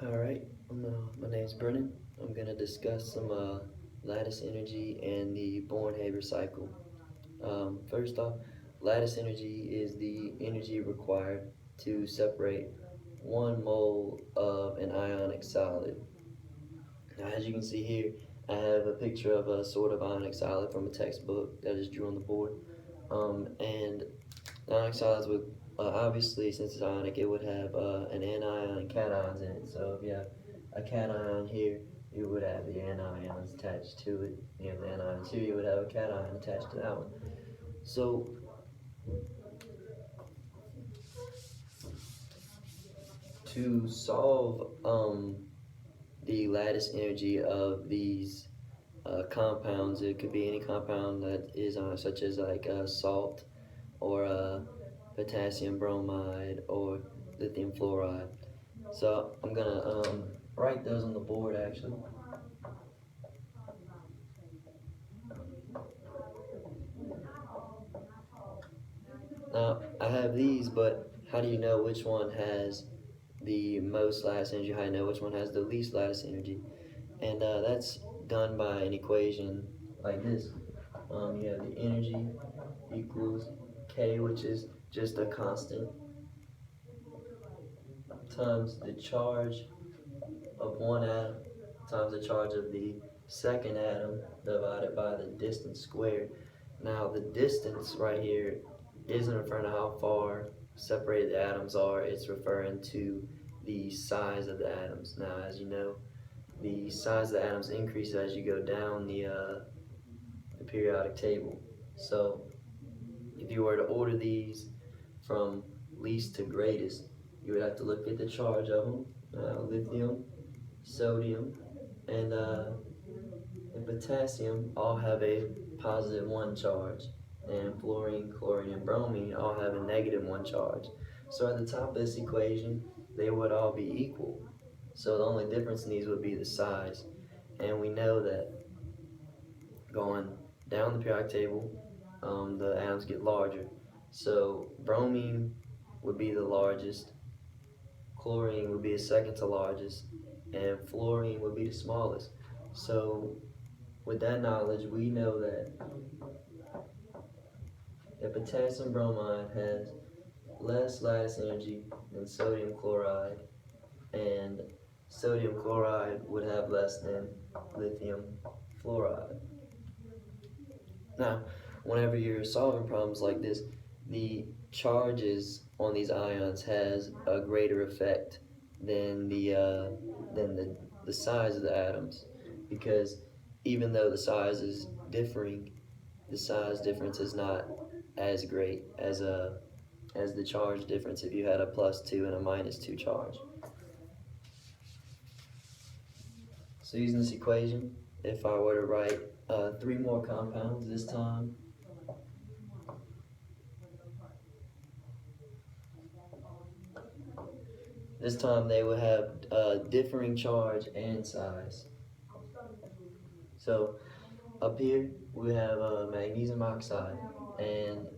Alright, my name's Brennan. I'm going to discuss some lattice energy and the Born-Haber cycle. First off, lattice energy is the energy required to separate 1 mole of an ionic solid. Now, as you can see here, I have a picture of a sort of ionic solid from a textbook that is drew on the board. And ionic solids would, obviously, since it's ionic, it would have an anion and cations in it. So if you have a cation here, you would have the anions attached to it. You have the anions here, you would have a cation attached to that one. So to solve the lattice energy of these compounds, it could be any compound that is such as like salt or potassium bromide or lithium fluoride. So I'm gonna write those on the board actually. Now I have these, but how do you know which one has the most lattice energy? How do you know which one has the least lattice energy? And that's done by an equation like this. You have the energy equals K, which is just a constant, times the charge of one atom times the charge of the second atom divided by the distance squared. Now the distance right here isn't referring to how far separated the atoms are, it's referring to the size of the atoms. Now as you know, the size of the atoms increases as you go down the periodic table. So if you were to order these from least to greatest, you would have to look at the charge of them. Lithium, sodium, and potassium all have a +1 charge, and fluorine, chlorine, and bromine all have a -1 charge. So at the top of this equation, they would all be equal. So the only difference in these would be the size. And we know that going down the periodic table, the atoms get larger. So bromine would be the largest, chlorine would be the second to largest, and fluorine would be the smallest. So with that knowledge, we know that potassium bromide has less lattice energy than sodium chloride, and sodium chloride would have less than lithium fluoride. Now, whenever you're solving problems like this, the charges on these ions has a greater effect than the size of the atoms, because even though the size is differing, the size difference is not as great as the charge difference if you had a +2 and a -2 charge. So using this equation, if I were to write 3 more compounds this time, they would have differing charge and size. So up here we have magnesium oxide, and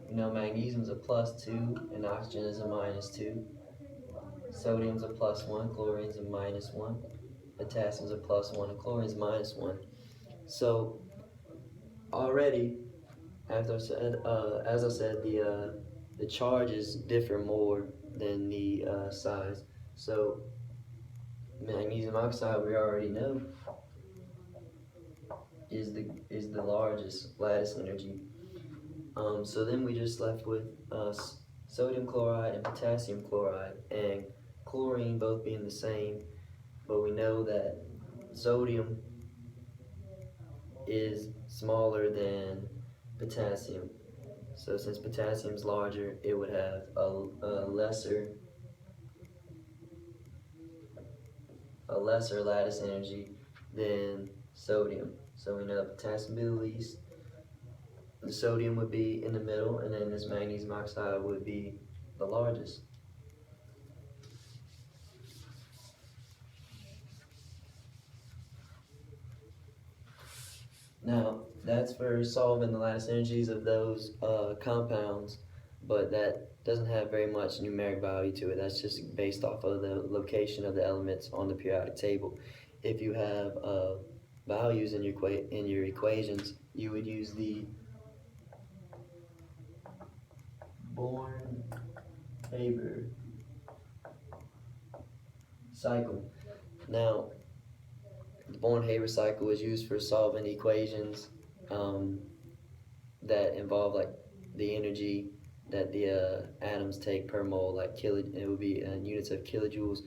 you know magnesium is a +2 and oxygen is a -2. Sodium is a +1, chlorine is a -1, potassium is a +1, and chlorine is -1. So already, after as I said, the charges differ more than the size. So magnesium oxide, we already know, is the largest lattice energy. So then we just left with sodium chloride and potassium chloride, and chlorine both being the same, but we know that sodium is smaller than potassium. So since potassium is larger, it would have a lesser lattice energy than sodium. So we know that potassium would be the least, the sodium would be in the middle, and then this magnesium oxide would be the largest. Now, that's for solving the lattice energies of those compounds, but that doesn't have very much numeric value to it. That's just based off of the location of the elements on the periodic table. If you have values in your equations, you would use the Born-Haber cycle. Now, the Born-Haber cycle is used for solving equations um, that involve like the energy that the atoms take per mole, like it would be in units of kilojoules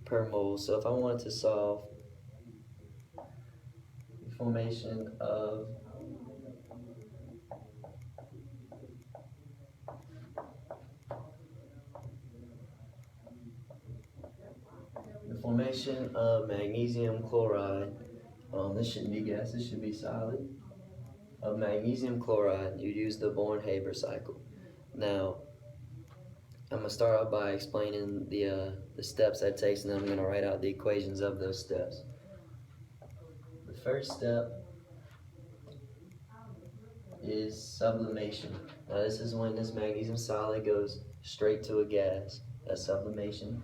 per mole. So if I wanted to solve the formation of magnesium chloride, this shouldn't be gas, this should be solid, of magnesium chloride, you use the Born-Haber cycle. Now, I'm going to start off by explaining the steps that it takes, and then I'm going to write out the equations of those steps. The first step is sublimation. Now this is when this magnesium solid goes straight to a gas. That's sublimation.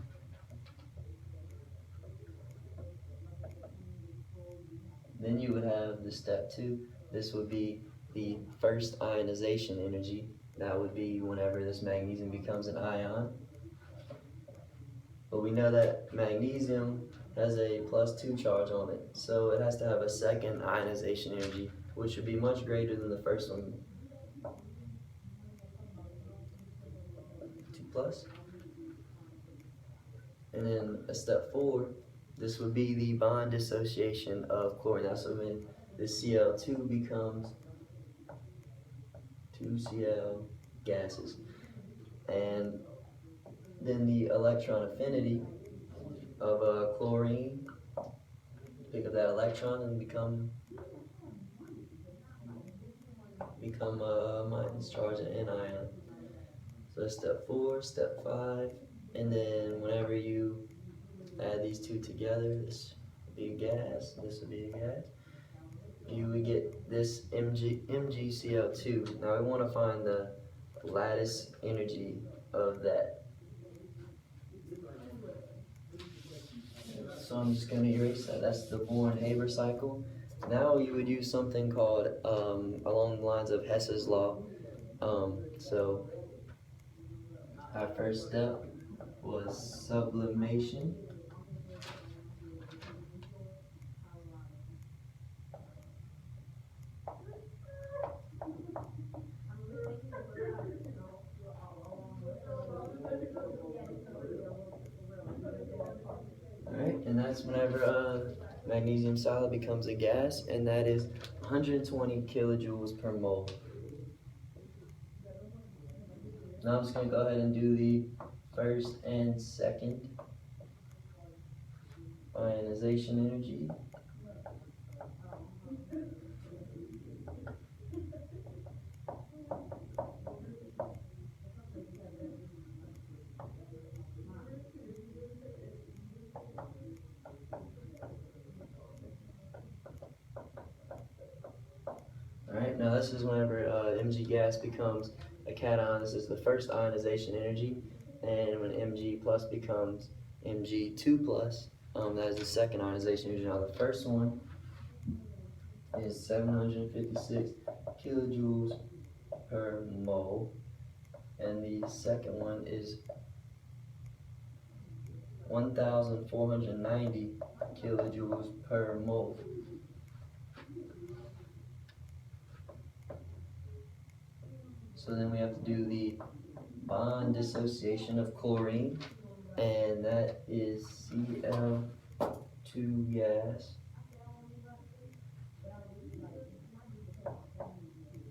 Then you would have the step 2. This would be the first ionization energy. That would be whenever this magnesium becomes an ion. But we know that magnesium has a +2 charge on it, so it has to have a second ionization energy, which would be much greater than the first one. 2+. And then a step 4, this would be the bond dissociation of chlorine. That's when the Cl2 becomes 2Cl gases. And then the electron affinity of chlorine, pick up that electron and become a minus charge, an anion. So that's step 4, step 5, and then whenever you add these two together, this would be a gas, this would be a gas, you would get this MgCl2. Now we want to find the lattice energy of that. So I'm just going to erase that. That's the Born-Haber cycle. Now you would use something called, along the lines of Hess's law. So our first step was sublimation. Alright, and that's whenever magnesium solid becomes a gas, and that is 120 kilojoules per mole. Now I'm just going to go ahead and do the first and second ionization energy. Alright, now this is whenever Mg gas becomes a cation. This is the first ionization energy, and when Mg plus becomes Mg2 plus, that is the second ionization energy. Now the first one is 756 kilojoules per mole, and the second one is 1,490 kilojoules per mole. So then we have to do the bond dissociation of chlorine, and that is Cl2 gas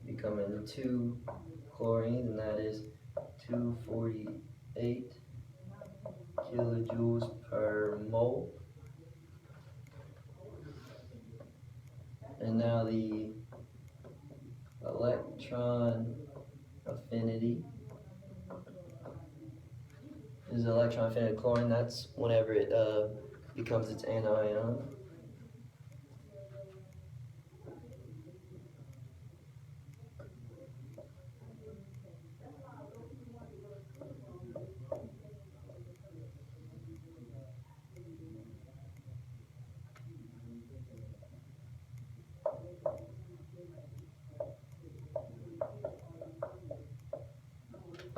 becoming 2 chlorine, and that is 248 kilojoules per mole. And now the electron affinity is the electron affinity of chlorine. That's whenever it becomes its anion.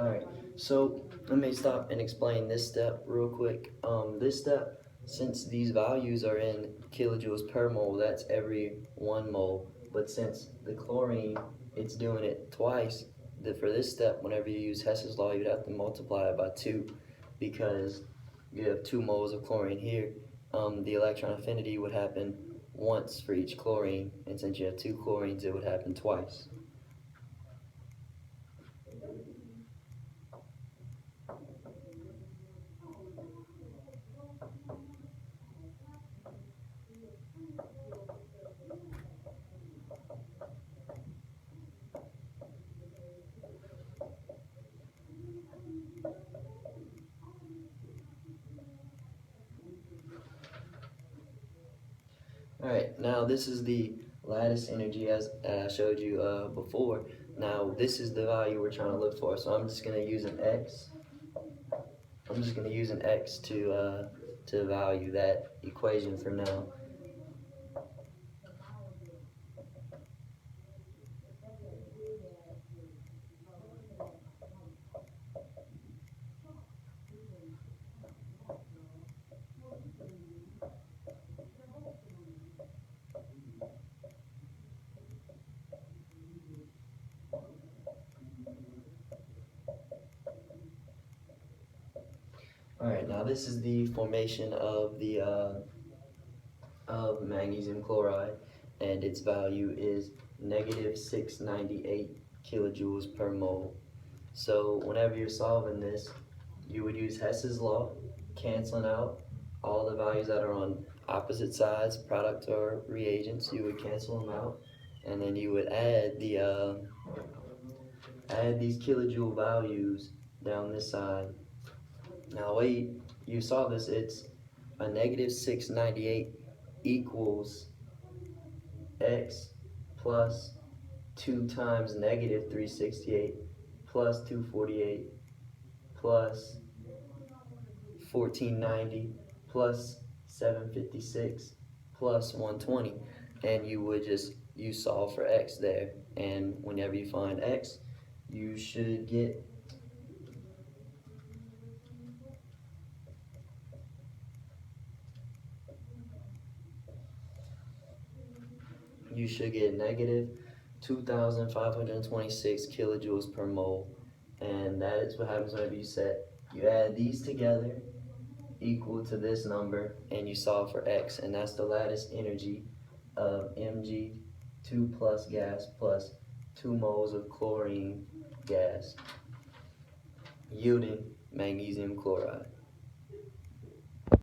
Alright, so let me stop and explain this step real quick. This step, since these values are in kilojoules per mole, that's every 1 mole. But since the chlorine, it's doing it twice, for this step, whenever you use Hess's law, you'd have to multiply it by 2 because you have 2 moles of chlorine here. The electron affinity would happen once for each chlorine, and since you have 2 chlorines, it would happen twice. Alright, now this is the lattice energy as I showed you before. Now this is the value we're trying to look for, so I'm just going to use an x. I'm just going to use an x to value that equation for now. Alright, now this is the formation of the of magnesium chloride, and its value is negative 698 kilojoules per mole. So whenever you're solving this, you would use Hess's law, canceling out all the values that are on opposite sides, product or reagents. You would cancel them out, and then you would add these kilojoule values down this side. Now the way you solve this, it's a negative 698 equals x plus 2 times negative 368 plus 248 plus 1490 plus 756 plus 120, and you solve for x there, and whenever you find x, you should get negative 2,526 kilojoules per mole, and that is what happens whenever you add these together equal to this number and you solve for x, and that's the lattice energy of Mg2 plus gas plus 2 moles of chlorine gas yielding magnesium chloride.